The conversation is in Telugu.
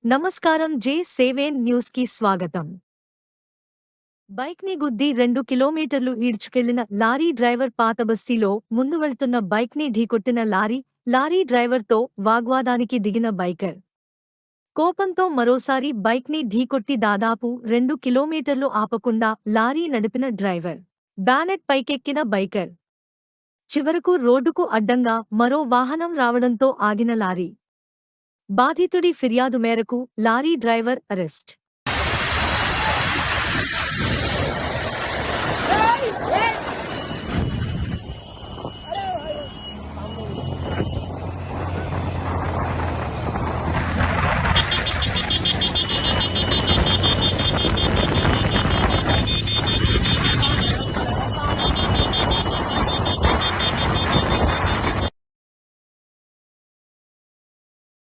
నమస్కారం. జే7 న్యూస్ కి స్వాగతం. బైక్ ని గుద్ది 2 కిలోమీటర్లు ఈడ్చుకెళ్లిన లారీ డ్రైవర్. పాతబస్తీలో ముందు వెళ్తున్న బైక్ ని ఢీకొట్టిన లారీ డ్రైవర్ తో వాగ్వాదానికి దిగిన బైకర్. కోపంతో మరోసారి బైక్ ని ఢీకొట్టి దాదాపు 2 కిలోమీటర్లు ఆపకుండా లారీ నడిపిన డ్రైవర్. Bonnet పైకెక్కిన biker. చివరకు రోడ్డుకు అడ్డంగా మరో వాహనం రావడంతో ఆగిన లారీ. బాధితుడి ఫిర్యాదు మేరకు లారీ డ్రైవర్ అరెస్ట్.